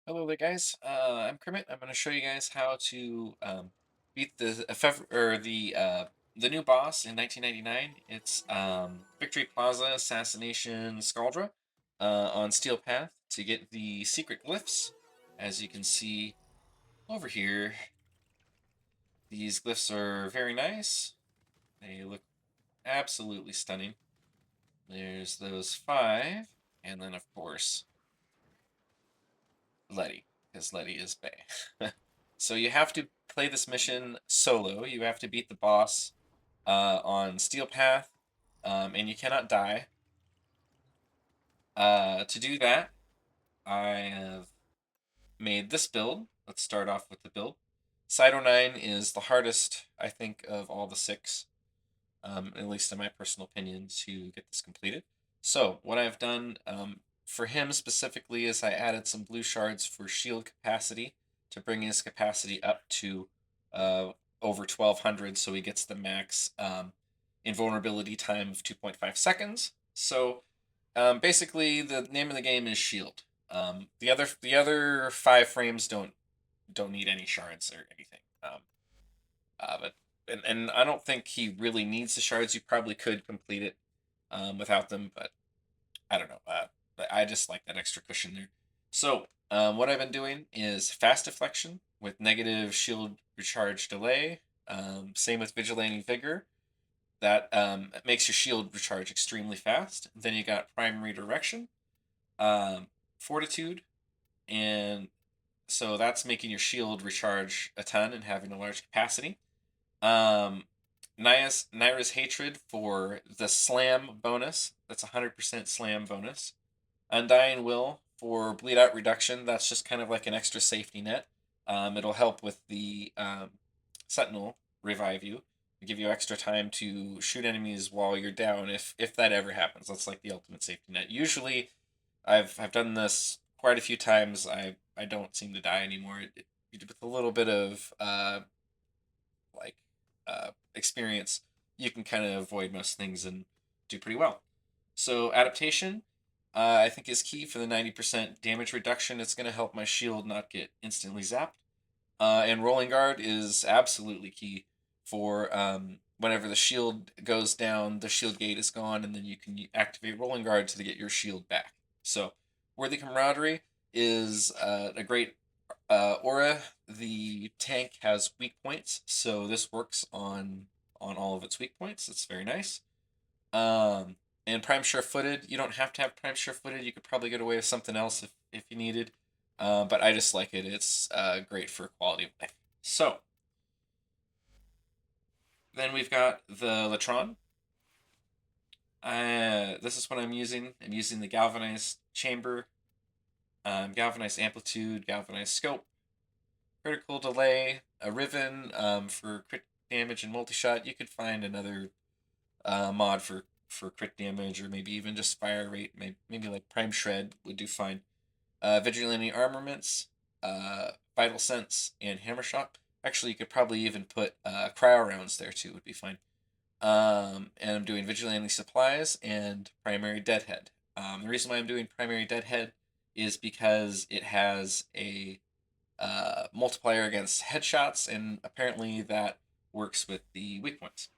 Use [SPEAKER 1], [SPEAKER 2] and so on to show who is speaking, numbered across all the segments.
[SPEAKER 1] Hello there, guys. I'm Kermit. I'm going to show you guys how to beat the new boss in 1999. It's Victory Plaza Assassination Scaldra on Steel Path to get the secret glyphs. As you can see over here, these glyphs are very nice. They look absolutely stunning. There's those five, and then of course Letty, because Letty is Bay. So you have to play this mission solo. You have to beat the boss on Steel Path, and you cannot die. To do that, I have made this build. Let's start off with the build. Cyto 9 is the hardest, I think, of all the six, at least in my personal opinion, to get this completed. So what I've done for him specifically is I added some blue shards for shield capacity to bring his capacity up to over 1200, so he gets the max invulnerability time of 2.5 seconds. So basically, the name of the game is shield. The other five frames don't need any shards or anything. But and I don't think he really needs the shards. You probably could complete it without them, but I don't know. I just like that extra cushion there. So what I've been doing is fast deflection with negative shield recharge delay. Same with vigilante vigor. That makes your shield recharge extremely fast. Then you got primary direction, fortitude, and so that's making your shield recharge a ton and having a large capacity. Um, Naira's hatred for the slam bonus. That's 100% slam bonus. Undying Will for bleed out reduction. That's just kind of like an extra safety net. It'll help with the Sentinel revive you, give you extra time to shoot enemies while you're down if that ever happens. That's like the ultimate safety net. Usually, I've done this quite a few times. I don't seem to die anymore. With a little bit of like experience, you can kind of avoid most things and do pretty well. So adaptation, I think is key for the 90% damage reduction. It's going to help my shield not get instantly zapped. And rolling guard is absolutely key for whenever the shield goes down, the shield gate is gone, and then you can activate rolling guard to get your shield back. So worthy camaraderie is a great aura. The tank has weak points, so this works on all of its weak points. It's very nice. And prime sure-footed, you don't have to have prime sure-footed. You could probably get away with something else if you needed. But I just like it. It's great for quality of life. So then we've got the Latron. This is what I'm using. I'm using the galvanized chamber, galvanized amplitude, galvanized scope, critical delay, a riven for crit damage and multi-shot. You could find another mod for crit damage, or maybe even just fire rate. Maybe like Prime Shred would do fine. Vigilante armaments, vital sense, and hammer shot. Actually, you could probably even put cryo rounds there too. Would be fine. And I'm doing vigilante supplies and primary deadhead. The reason why I'm doing primary deadhead is because it has a multiplier against headshots, and apparently that works with the weak points.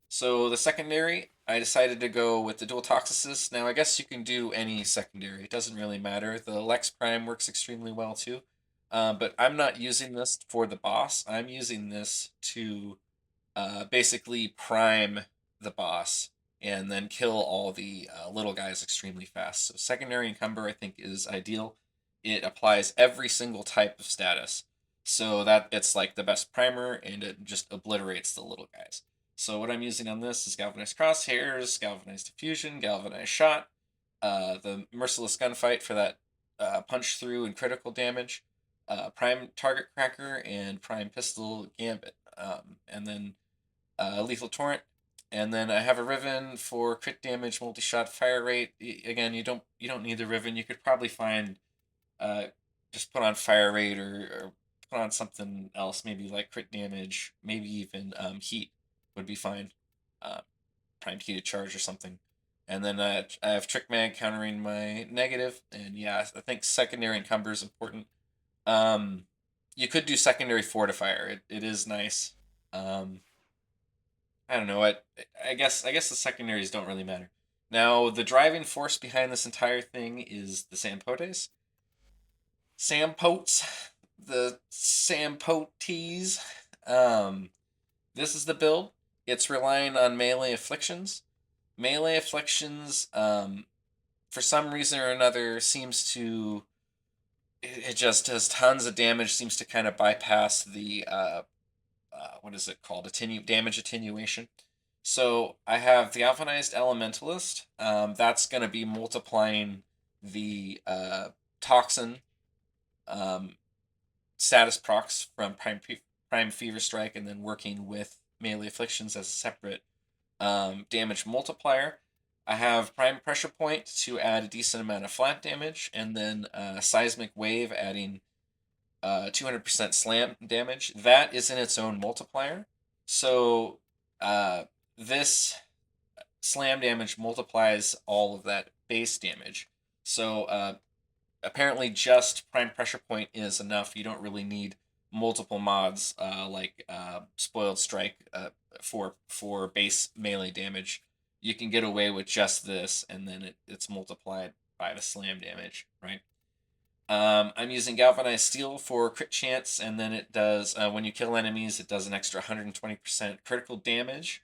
[SPEAKER 1] So the secondary, I decided to go with the dual toxicist. Now I guess you can do any secondary; it doesn't really matter. The Lex Prime works extremely well too, but I'm not using this for the boss. I'm using this to basically prime the boss and then kill all the little guys extremely fast. So secondary encumber I think is ideal. It applies every single type of status, so that it's like the best primer, and it just obliterates the little guys. So what I'm using on this is galvanized crosshairs, galvanized diffusion, galvanized shot, the merciless gunfight for that punch through and critical damage, prime target cracker, and prime pistol gambit, and then lethal torrent, and then I have a riven for crit damage, multi shot, fire rate. Again, you don't need the riven. You could probably find uh, just put on fire rate, or put on something else, maybe like crit damage, maybe even heat would be fine. Uh, Primed heated charge or something. And then I have Trick Mag countering my negative. And yeah, I think secondary encumber is important. You could do secondary fortifier. It is nice. Um, I don't know. I guess the secondaries don't really matter. Now the driving force behind this entire thing is the Sampotes. Sampotes, the Sampotes. Um, this is the build. It's relying on melee afflictions. Melee afflictions, for some reason or another, seems to it just does tons of damage. Seems to kind of bypass the what is it called? Damage attenuation. So I have the Galvanized Elementalist. That's going to be multiplying the toxin um, status procs from Prime Fever Strike, and then working with melee afflictions as a separate damage multiplier. I have Prime Pressure Point to add a decent amount of flat damage, and then Seismic Wave adding 200% slam damage. That is in its own multiplier. So this slam damage multiplies all of that base damage. So apparently just Prime Pressure Point is enough. You don't really need multiple mods like Spoiled Strike for base melee damage. You can get away with just this, and then it's multiplied by the slam damage, right? I'm using Galvanized Steel for crit chance, and then it does, when you kill enemies, it does an extra 120% critical damage.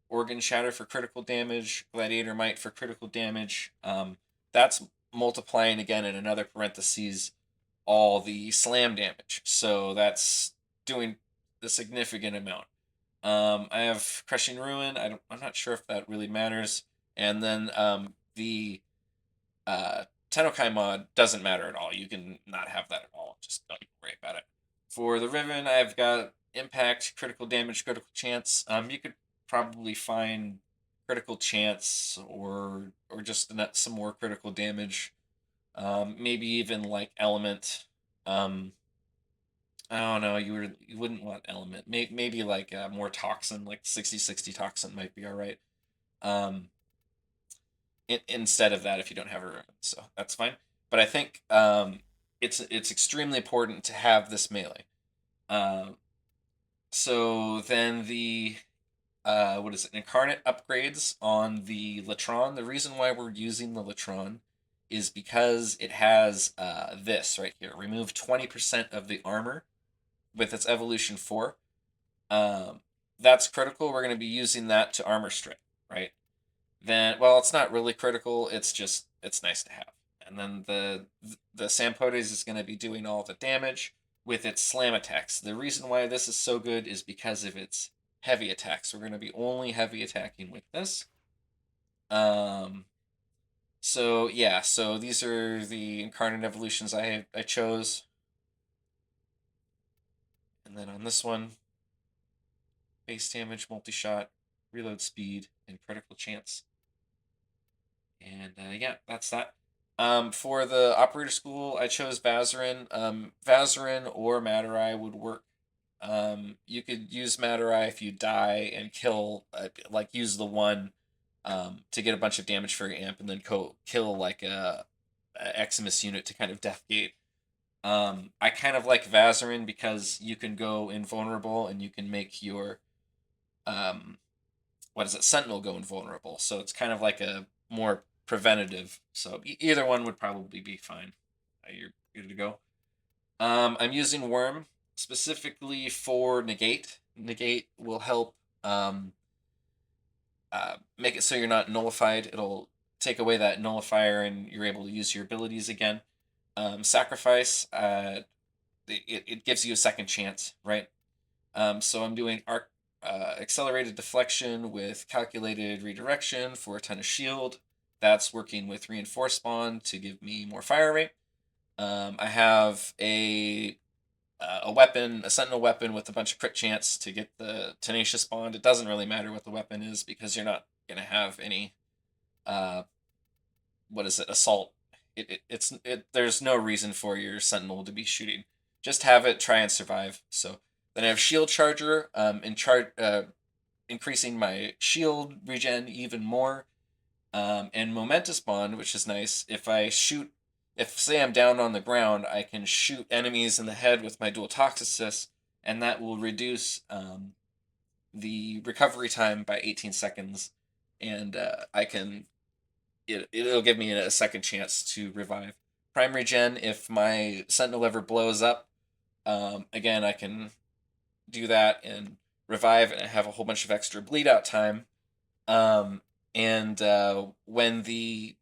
[SPEAKER 1] Organ Shatter for critical damage, Gladiator Might for critical damage. That's multiplying again in another parentheses all the slam damage. So that's doing a significant amount. I have Crushing Ruin. I'm not sure if that really matters. And then the Tennokai mod doesn't matter at all. You can not have that at all. Just don't even worry about it. For the Riven, I've got Impact, Critical Damage, Critical Chance. You could probably find Critical Chance or just some more critical damage. Maybe even like Element. I don't know. You wouldn't want Element. Maybe like more Toxin, like 60/60 Toxin might be all right. Instead of that, if you don't have a Ruin, so that's fine. But I think it's extremely important to have this melee. So then the what is it? Incarnate upgrades on the Latron. The reason why we're using the Latron is because it has this right here. Remove 20% of the armor with its evolution 4. That's critical. We're going to be using that to armor strip, right? Then, well, it's not really critical. It's nice to have. And then the Sampotes is going to be doing all the damage with its slam attacks. The reason why this is so good is because of its heavy attacks. We're going to be only heavy attacking with this. So yeah, so these are the Incarnate evolutions I chose. And then on this one, base damage, multi-shot, reload speed, and critical chance. And yeah, that's that. For the operator school, I chose Vazarin. Vazarin or Maturai would work. You could use Maturai if you die and kill, like use the one to get a bunch of damage for your amp, and then kill like a Eximus unit to kind of deathgate. I kind of like Vazarin because you can go invulnerable and you can make your what is it, Sentinel go invulnerable. So it's kind of like a more preventative. So either one would probably be fine. You're good to go. I'm using Worm specifically for negate. Negate will help make it so you're not nullified. It'll take away that nullifier and you're able to use your abilities again. Sacrifice, it gives you a second chance, right? So I'm doing accelerated deflection with calculated redirection for a ton of shield. That's working with reinforced spawn to give me more fire rate. I have a weapon, a sentinel weapon with a bunch of crit chance to get the tenacious bond. It doesn't really matter what the weapon is because you're not gonna have any what is it, assault. There's no reason for your sentinel to be shooting. Just have it try and survive. So then I have shield charger, increasing my shield regen even more. And momentous bond, which is nice. If say I'm down on the ground, I can shoot enemies in the head with my dual toxicus, and that will reduce the recovery time by 18 seconds, and it'll give me a second chance to revive. Prime regen, if my Sentinel ever blows up, again, I can do that and revive and have a whole bunch of extra bleed out time. And when the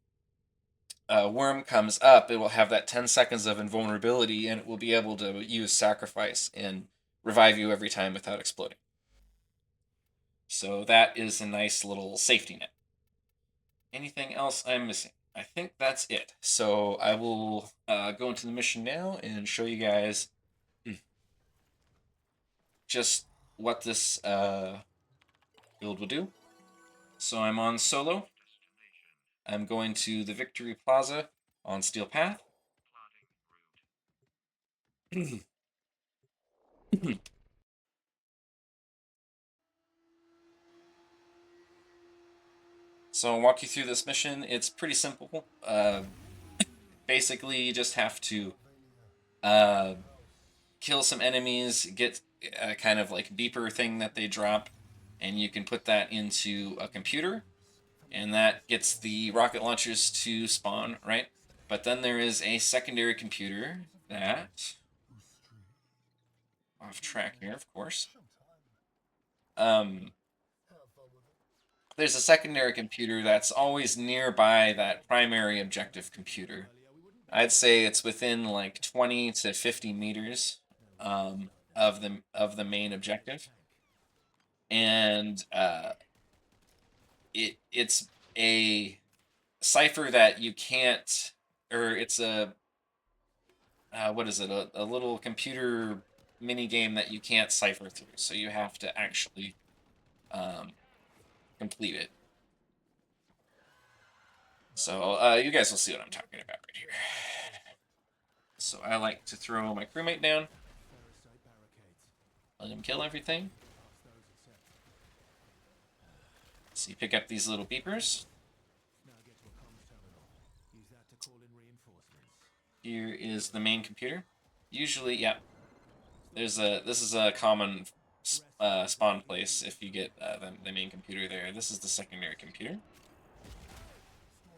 [SPEAKER 1] worm comes up, it will have that 10 seconds of invulnerability, and it will be able to use sacrifice and revive you every time without exploding. So that is a nice little safety net. Anything else I'm missing? I think that's it. So I will go into the mission now and show you guys just what this build will do. So I'm on solo. I'm going to the Victory Plaza on Steel Path. So I'll walk you through this mission. It's pretty simple. Basically, you just have to kill some enemies, get a kind of like beeper thing that they drop, and you can put that into a computer, and that gets the rocket launchers to spawn, right? But then there is a secondary computer that... Off track here, of course. There's a secondary computer that's always nearby that primary objective computer. I'd say it's within like 20 to 50 meters of the main objective, and it's a cipher that you can't, or it's a what is it? A little computer mini game that you can't cipher through, so you have to actually complete it. So you guys will see what I'm talking about right here. So I like to throw my crewmate down, let him kill everything. So you pick up these little beepers. Here is the main computer. Usually, yeah, this is a common spawn place if you get the main computer there. This is the secondary computer.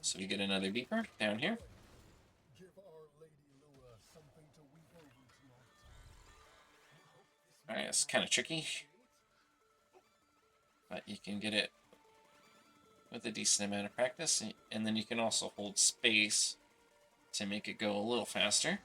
[SPEAKER 1] So we get another beeper down here. Alright, it's kind of tricky, but you can get it with a decent amount of practice, and then you can also hold space to make it go a little faster.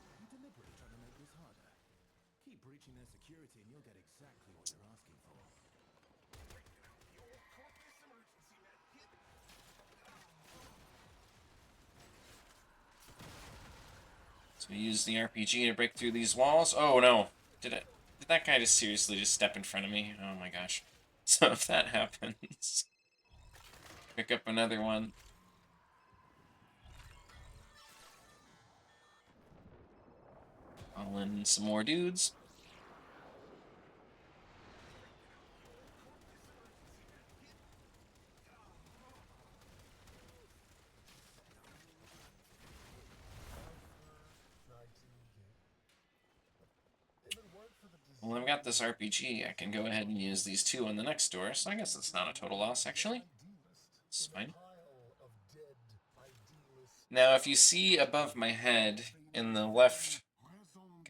[SPEAKER 1] So we use the RPG to break through these walls. Oh no! Did that guy just seriously just step in front of me? Oh my gosh. So if that happens, pick up another one. Call in some more dudes. Well, I've got this RPG. I can go ahead and use these two on the next door, so I guess it's not a total loss, actually. It's fine. Now, if you see above my head in the left,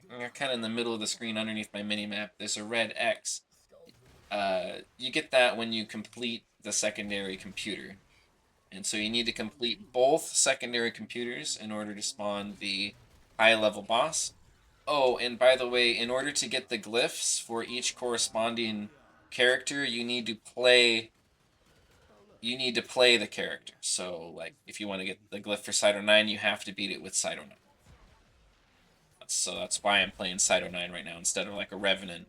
[SPEAKER 1] kind of in the middle of the screen underneath my mini-map, there's a red X. You get that when you complete the secondary computer. And so you need to complete both secondary computers in order to spawn the high-level boss. Oh, and by the way, in order to get the glyphs for each corresponding character, you need to play the character. So, like, if you want to get the glyph for Cyto 9, you have to beat it with Cyto 9. So that's why I'm playing Cyto 9 right now instead of, like, a Revenant,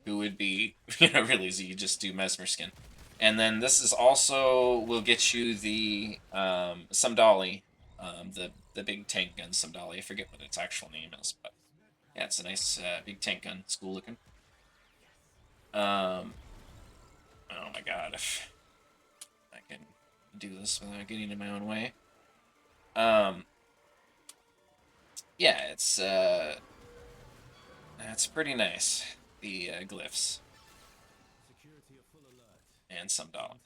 [SPEAKER 1] who would be, really easy. You just do Mesmer Skin. And then this is also, will get you the Sumdali, the big tank gun Sumdali. I forget what its actual name is, but yeah, it's a nice big tank gun. It's cool looking. Oh my god, if I can do this without getting in my own way. Yeah, it's pretty nice. The glyphs and some dollar.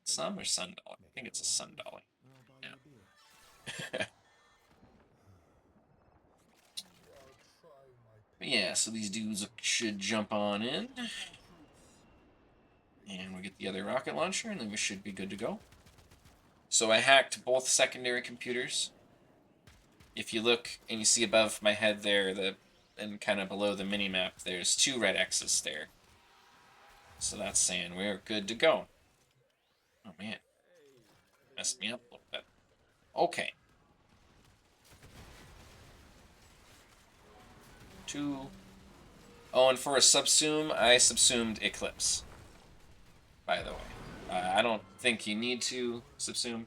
[SPEAKER 1] Some or sun dollar? I think it's a sun dollar. Yeah. Yeah, so these dudes should jump on in. And we get the other rocket launcher, and then we should be good to go. So I hacked both secondary computers. If you look and you see above my head there, and kind of below the mini-map, there's 2 red X's there. So that's saying we're good to go. Oh man. Messed me up a little bit. Okay. 2. Oh, and for a subsume, I subsumed Eclipse. By the way. I don't think you need to subsume.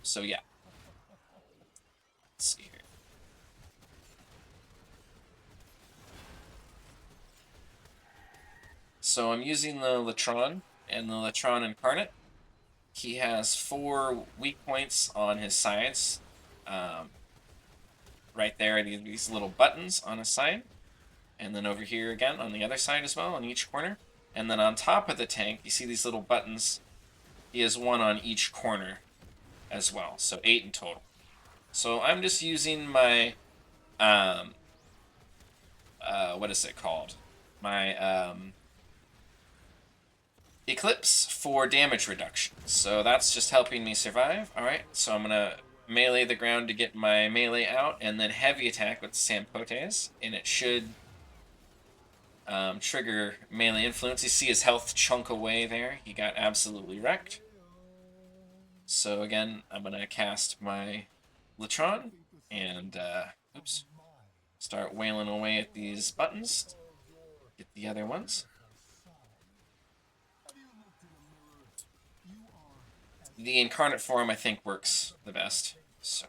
[SPEAKER 1] So yeah. Let's see here. So I'm using the Latron and the Latron Incarnate. He has 4 weak points on his sides. Right there, these little buttons on his side. And then over here again on the other side as well, on each corner. And then on top of the tank, you see these little buttons. He has 1 on each corner as well, so 8 in total. So I'm just using my, what is it called? My, Eclipse for damage reduction. So that's just helping me survive. Alright, so I'm going to melee the ground to get my melee out, and then heavy attack with Sampotes, and it should trigger melee influence. You see his health chunk away there. He got absolutely wrecked. So again, I'm going to cast my Latron and start wailing away at these buttons. Get the other ones. The Incarnate form, I think, works the best. So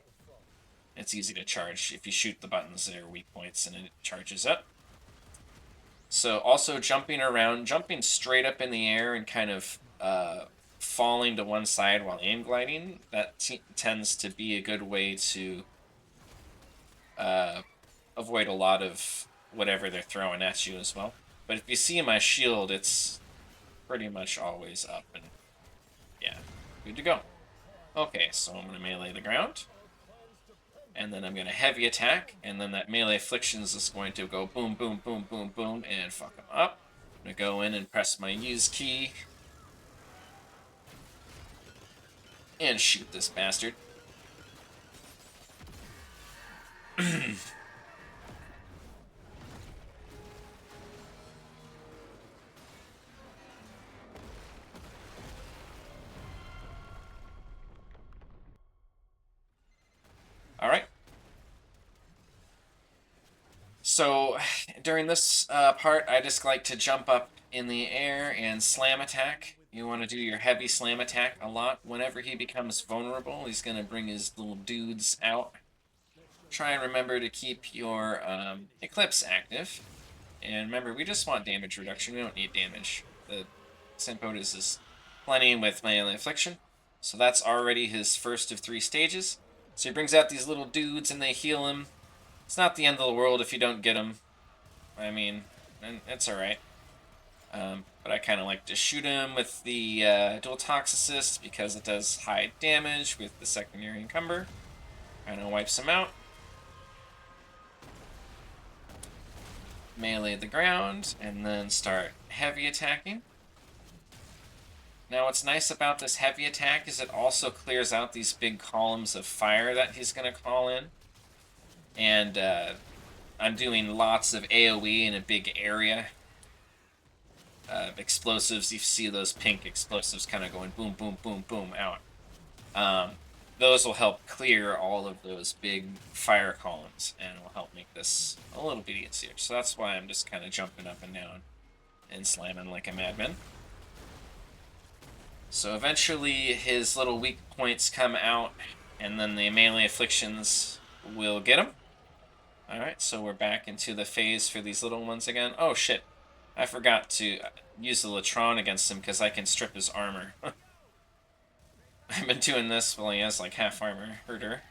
[SPEAKER 1] it's easy to charge. If you shoot the buttons, they're weak points, and it charges up. So also jumping around, jumping straight up in the air and kind of falling to one side while aim gliding, that tends to be a good way to avoid a lot of whatever they're throwing at you as well. But if you see my shield, it's pretty much always up, and yeah, good to go. Okay, so I'm going to melee the ground. And then I'm going to heavy attack, and then that melee afflictions is going to go boom, boom, boom, boom, boom, and fuck him up. I'm going to go in and press my use key. And shoot this bastard. Alright. So, during this part, I just like to jump up in the air and slam attack. You want to do your heavy slam attack a lot. Whenever he becomes vulnerable, he's going to bring his little dudes out. Try and remember to keep your Eclipse active. And remember, we just want damage reduction. We don't need damage. The Sampotes is plenty with melee affliction. So that's already his first of 3 stages. So he brings out these little dudes and they heal him. It's not the end of the world if you don't get him. I mean, it's alright. But I kind of like to shoot him with the dual toxicist because it does high damage with the secondary encumber. Kind of wipes him out. Melee the ground, and then start heavy attacking. Now what's nice about this heavy attack is it also clears out these big columns of fire that he's going to call in. And I'm doing lots of AoE in a big area. Explosives, you see those pink explosives kind of going boom, boom, boom, boom out. Those will help clear all of those big fire columns and will help make this a little bit easier. So that's why I'm just kind of jumping up and down and slamming like a madman. So eventually his little weak points come out, and then the melee afflictions will get him. Alright, so we're back into the phase for these little ones again. Oh shit, I forgot to use the Latron against him because I can strip his armor. I've been doing this while he has like half armor. Herder.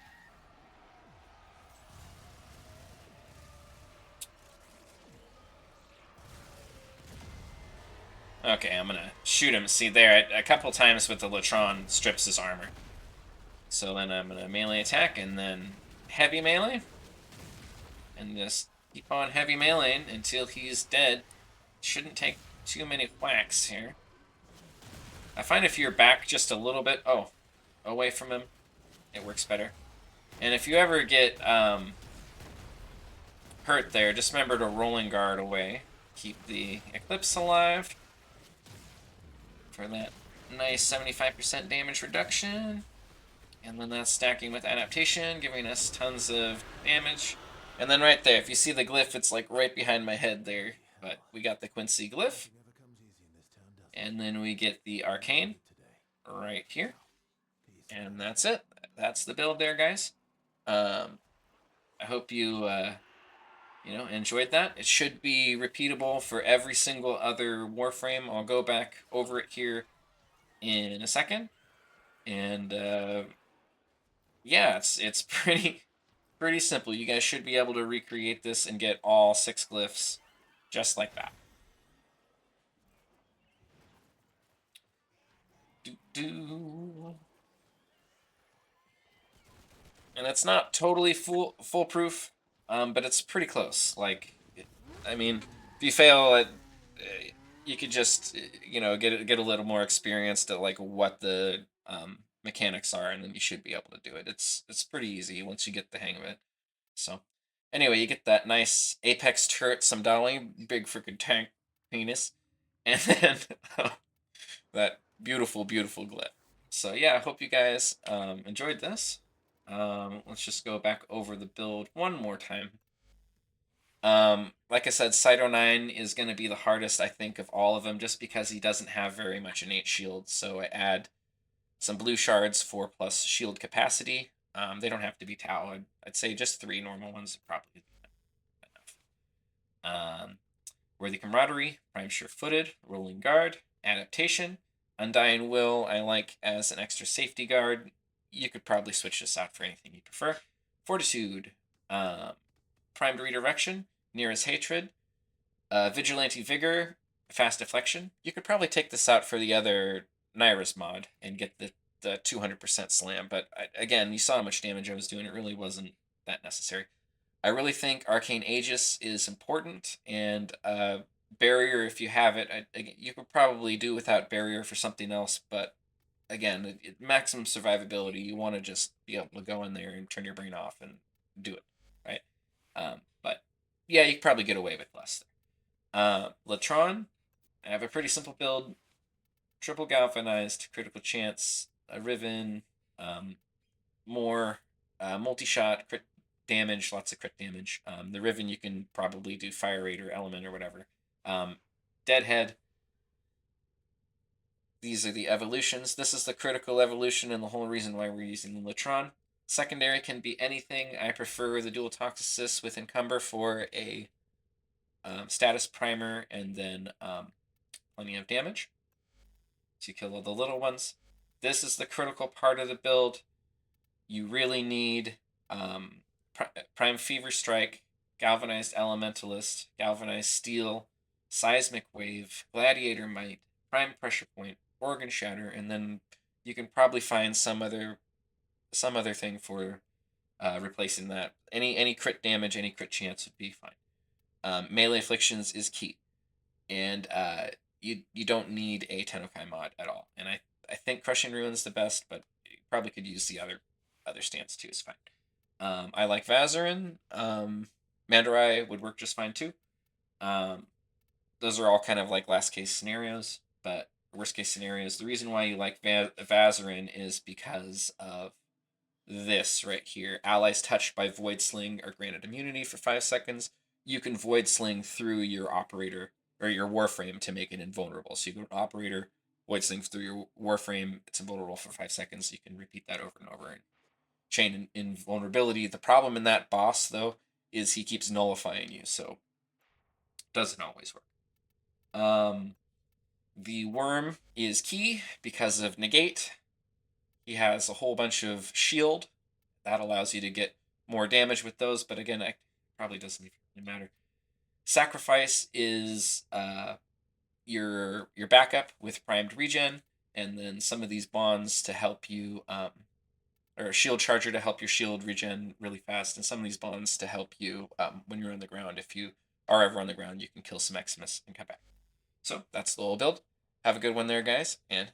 [SPEAKER 1] Okay, I'm gonna shoot him. See there, a couple times with the Latron strips his armor. So then I'm gonna melee attack and then heavy melee. And just keep on heavy meleeing until he's dead. Shouldn't take too many whacks here. I find if you're back just a little bit, away from him, it works better. And if you ever get hurt there, just remember to rolling guard away. Keep the Eclipse alive for that nice 75% damage reduction. And then that's stacking with adaptation, giving us tons of damage. And then right there, if you see the glyph, it's like right behind my head there. But we got the Quincy glyph. And then we get the arcane right here. And that's it. That's the build there, guys. I hope you enjoyed that. It should be repeatable for every single other Warframe. I'll go back over it here in a second. And yeah, it's pretty simple. You guys should be able to recreate this and get all 6 glyphs just like that. And it's not totally foolproof, but it's pretty close. Like, I mean, if you fail it, you could just get a little more experienced at like what the mechanics are, and then you should be able to do it. It's pretty easy once you get the hang of it. So, anyway, you get that nice apex turret, some dolly, big freaking tank penis, and then that beautiful glyph. So yeah, I hope you guys enjoyed this. Let's just go back over the build one more time. Like I said, Cyto 9 is going to be the hardest, I think, of all of them, just because he doesn't have very much innate shield. So I add some blue shards for plus shield capacity. They don't have to be Tau. I'd say just 3 normal ones are probably enough. Worthy Camaraderie, Prime Sure-Footed, Rolling Guard, Adaptation, Undying Will I like as an extra safety guard. You could probably switch this out for anything you prefer. Fortitude, Primed Redirection, Nearest Hatred, Vigilante Vigor, Fast Deflection. You could probably take this out for the other Naira's mod and get the 200% slam, but again, you saw how much damage I was doing. It really wasn't that necessary. I really think Arcane Aegis is important, and Barrier, if you have it, you could probably do without Barrier for something else, but again, maximum survivability, you want to just be able to go in there and turn your brain off and do it, right? But yeah, you could probably get away with less there. Latron, I have a pretty simple build. Triple galvanized, critical chance, a Riven, more multi-shot, crit damage, lots of crit damage. The Riven you can probably do Fire Rate or Element or whatever. Deadhead. These are the evolutions. This is the critical evolution and the whole reason why we're using the Latron. Secondary can be anything. I prefer the dual Toxicus with Encumber for a status primer and then plenty of damage to kill all the little ones. This is the critical part of the build. You really need Prime Fever Strike, Galvanized Elementalist, Galvanized Steel, Seismic Wave, Gladiator Might, Prime Pressure Point, Organ Shatter, and then you can probably find some other thing for replacing that. Any crit damage, any crit chance would be fine. Melee Afflictions is key, and you don't need a Tennokai mod at all. And I think Crushing Ruin's the best, but you probably could use the other stance too. Is fine. I like Vazarin. Mandarai would work just fine too. Those are all kind of like last case scenarios, but worst case scenarios. The reason why you like Vazarin is because of this right here. Allies touched by Void Sling are granted immunity for 5 seconds. You can Void Sling through your operator or your Warframe to make it invulnerable. So you go to operator, Void Sling through your Warframe, it's invulnerable for 5 seconds. You can repeat that over and over and chain invulnerability. The problem in that boss, though, is he keeps nullifying you, so doesn't always work. The worm is key because of negate. He has a whole bunch of shield that allows you to get more damage with those, but again, it probably doesn't even matter. Sacrifice is your backup with primed regen, and then some of these bonds to help you, or a shield charger to help your shield regen really fast, and some of these bonds to help you when you're on the ground. If you are ever on the ground, you can kill some Xmas and come back. So that's the whole build. Have a good one there, guys, and